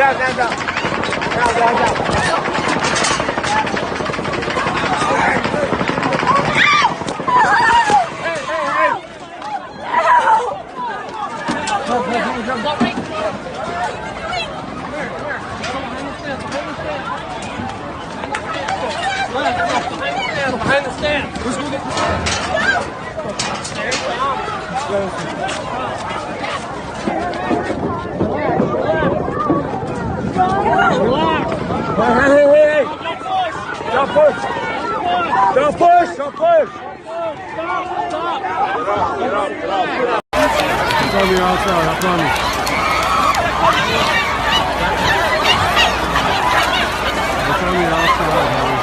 Behind the stand. Who's going to get Relax. Hey. Don't push. Don't push. Don't push. Stop. Get up. It's on the outside, I promise. It's on the outside, honey.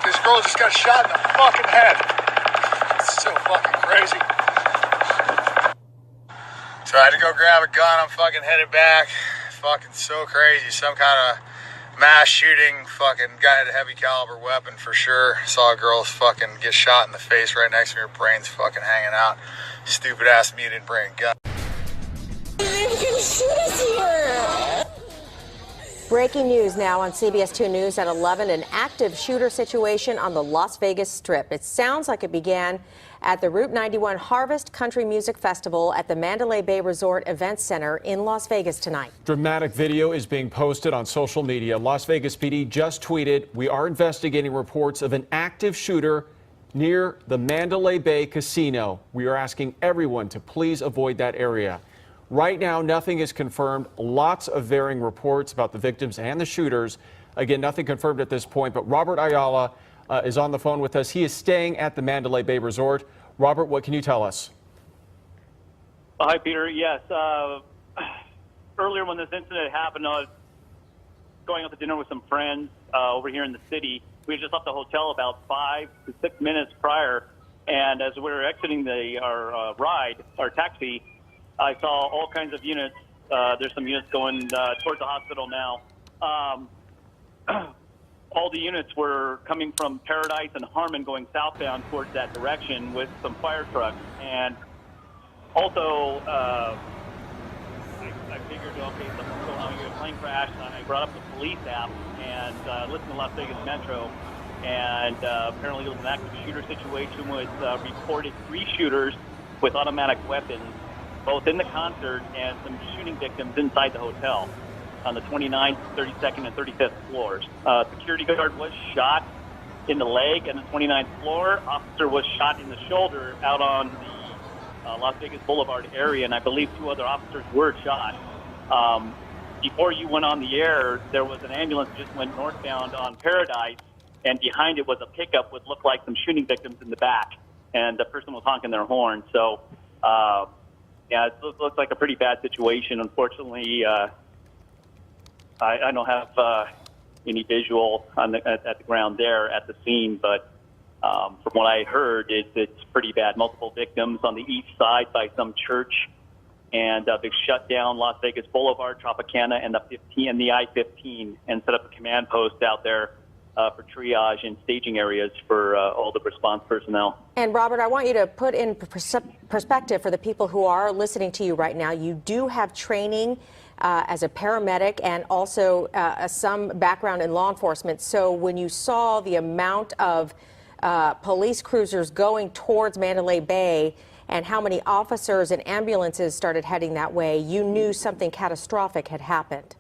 This girl just got shot in the fucking head. It's so fucking crazy. So I had to go grab a gun. I'm fucking headed back. Fucking so crazy. Some kind of mass shooting. Fucking guy had a heavy caliber weapon for sure. Saw a girl fucking get shot in the face right next to me. Her brain's fucking hanging out. Stupid ass me didn't bring a gun. You're gonna shoot us here. Breaking news now on CBS 2 News at 11, an active shooter situation on the Las Vegas Strip. It sounds like it began at the Route 91 Harvest Country Music Festival at the Mandalay Bay Resort Event Center in Las Vegas tonight. Dramatic video is being posted on social media. Las Vegas PD just tweeted, "We are investigating reports of an active shooter near the Mandalay Bay Casino. We are asking everyone to please avoid that area." Right now, nothing is confirmed. Lots of varying reports about the victims and the shooters. Again, nothing confirmed at this point, but Robert Ayala is on the phone with us. He is staying at the Mandalay Bay Resort. Robert, what can you tell us? Hi, Peter. Yes. Earlier when this incident happened, I was going out to dinner with some friends over here in the city. We had just left the hotel about 5 to 6 minutes prior, and as we were exiting our taxi, I saw all kinds of units. There's some units going towards the hospital now. All the units were coming from Paradise and Harmon going southbound towards that direction with some fire trucks. And also, I figured, okay, something's going on here, a plane crash. And I brought up the police app and listened to Las Vegas Metro. And apparently it was an active shooter situation with reported 3 shooters with automatic weapons, both in the concert and some shooting victims inside the hotel on the 29th, 32nd, and 35th floors. Security guard was shot in the leg on the 29th floor. Officer was shot in the shoulder out on the Las Vegas Boulevard area, and I believe 2 other officers were shot. Before you went on the air, there was an ambulance that just went northbound on Paradise, and behind it was a pickup with looked like some shooting victims in the back, and the person was honking their horn. So, yeah, it looks like a pretty bad situation. Unfortunately, I don't have any visual at the ground there at the scene, but from what I heard, it's pretty bad. Multiple victims on the east side by some church, and they've shut down Las Vegas Boulevard, Tropicana, and the I-15, and set up a command post out there for triage and staging areas for all the response personnel. And Robert, I want you to put in perspective for the people who are listening to you right now. You do have training as a paramedic and also some background in law enforcement. So when you saw the amount of police cruisers going towards Mandalay Bay and how many officers and ambulances started heading that way, you knew something catastrophic had happened.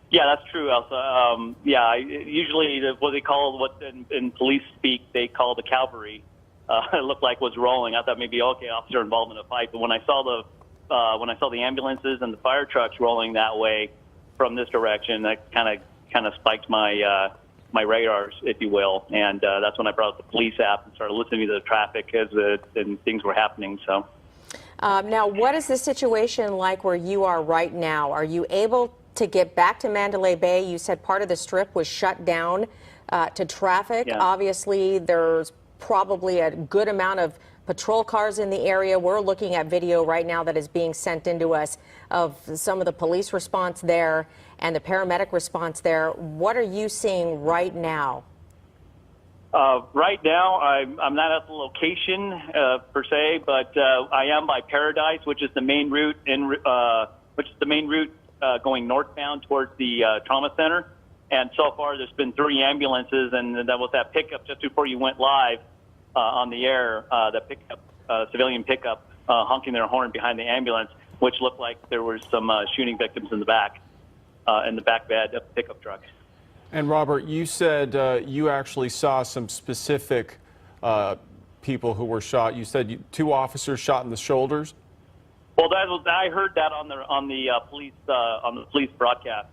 Yeah, that's true, Elsa. Usually what they call, in police speak, they call the cavalry. it looked like was rolling. I thought maybe, okay, officer involved in a fight. But when I saw the ambulances and the fire trucks rolling that way from this direction, that kind of spiked my my radars, if you will. And that's when I brought up the police app and started listening to the traffic and things were happening. So. Now, what is the situation like where you are right now? Are you able to get back to Mandalay Bay? You said part of the strip was shut down to traffic. Yeah. Obviously, there's probably a good amount of patrol cars in the area. We're looking at video right now that is being sent into us of some of the police response there and the paramedic response there. What are you seeing right now? Right now, I'm not at the location per se, but I am by Paradise, which is the main route going northbound towards the trauma center. And so far, there's been 3 ambulances, and that was that pickup just before you went live on the air. The pickup, civilian pickup, honking their horn behind the ambulance, which looked like there were some shooting victims in the back bed of the pickup truck. And Robert, you said you actually saw some specific people who were shot. You said 2 officers shot in the shoulders. Well, I heard that on the police broadcast.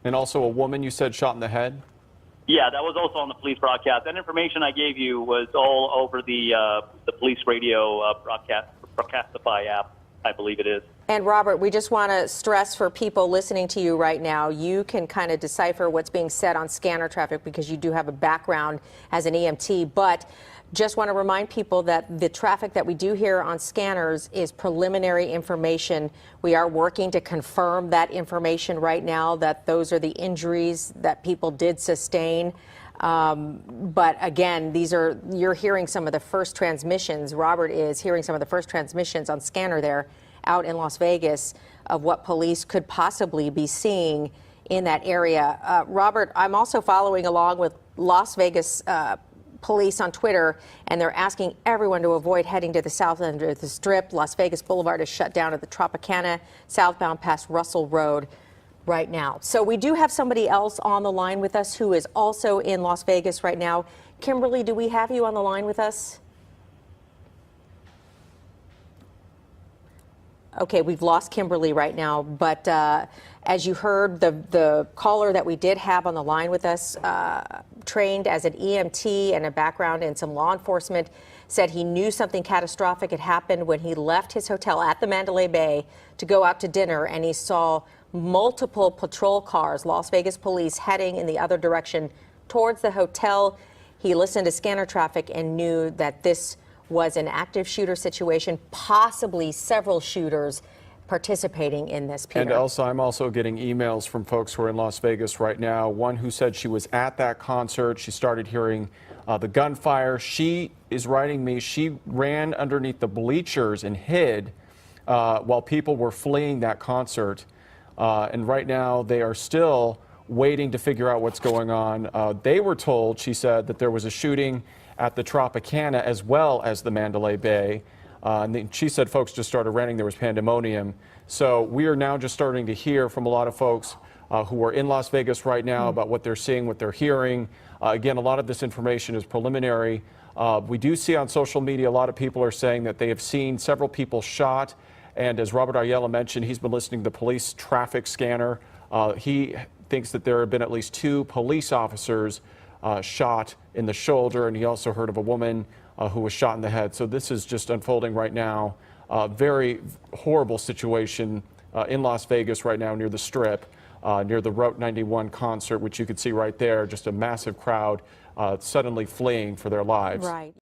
And also a woman you said shot in the head. Yeah, that was also on the police broadcast. That information I gave you was all over the police radio Broadcastify app, I believe it is. And Robert, we just want to stress for people listening to you right now, you can kind of decipher what's being said on scanner traffic because you do have a background as an EMT, but just want to remind people that the traffic that we do hear on scanners is preliminary information. We are working to confirm that information right now, that those are the injuries that people did sustain. But again, you're hearing some of the first transmissions. Robert is hearing some of the first transmissions on scanner there out in Las Vegas of what police could possibly be seeing in that area. Robert, I'm also following along with Las Vegas police on Twitter, and they're asking everyone to avoid heading to the south end of the Strip. Las Vegas Boulevard is shut down at the Tropicana, southbound past Russell Road right now. So we do have somebody else on the line with us who is also in Las Vegas right now. Kimberly, do we have you on the line with us? Okay, we've lost Kimberly right now, but as you heard, the caller that we did have on the line with us, trained as an EMT and a background in some law enforcement, said he knew something catastrophic had happened when he left his hotel at the Mandalay Bay to go out to dinner, and he saw multiple patrol cars, Las Vegas police, heading in the other direction towards the hotel. He listened to scanner traffic and knew that this was an active shooter situation, possibly several shooters participating in this, Peter. And Elsa, I'm also getting emails from folks who are in Las Vegas right now. One who said she was at that concert. She started hearing the gunfire. She is writing me, she ran underneath the bleachers and hid while people were fleeing that concert. And right now they are still waiting to figure out what's going on. They were told, she said, that there was a shooting at the Tropicana as well as the Mandalay Bay. And she said folks just started running. There was pandemonium. So we are now just starting to hear from a lot of folks who are in Las Vegas right now about what they're seeing, what they're hearing. Again, a lot of this information is preliminary. We do see on social media a lot of people are saying that they have seen several people shot. And as Robert Ayala mentioned, he's been listening to the police traffic scanner. He thinks that there have been at least 2 police officers shot in the shoulder, and he also heard of a woman who was shot in the head. So this is just unfolding right now. Very horrible situation in Las Vegas right now near the Strip, near the Route 91 concert, which you can see right there, just a massive crowd suddenly fleeing for their lives. Right.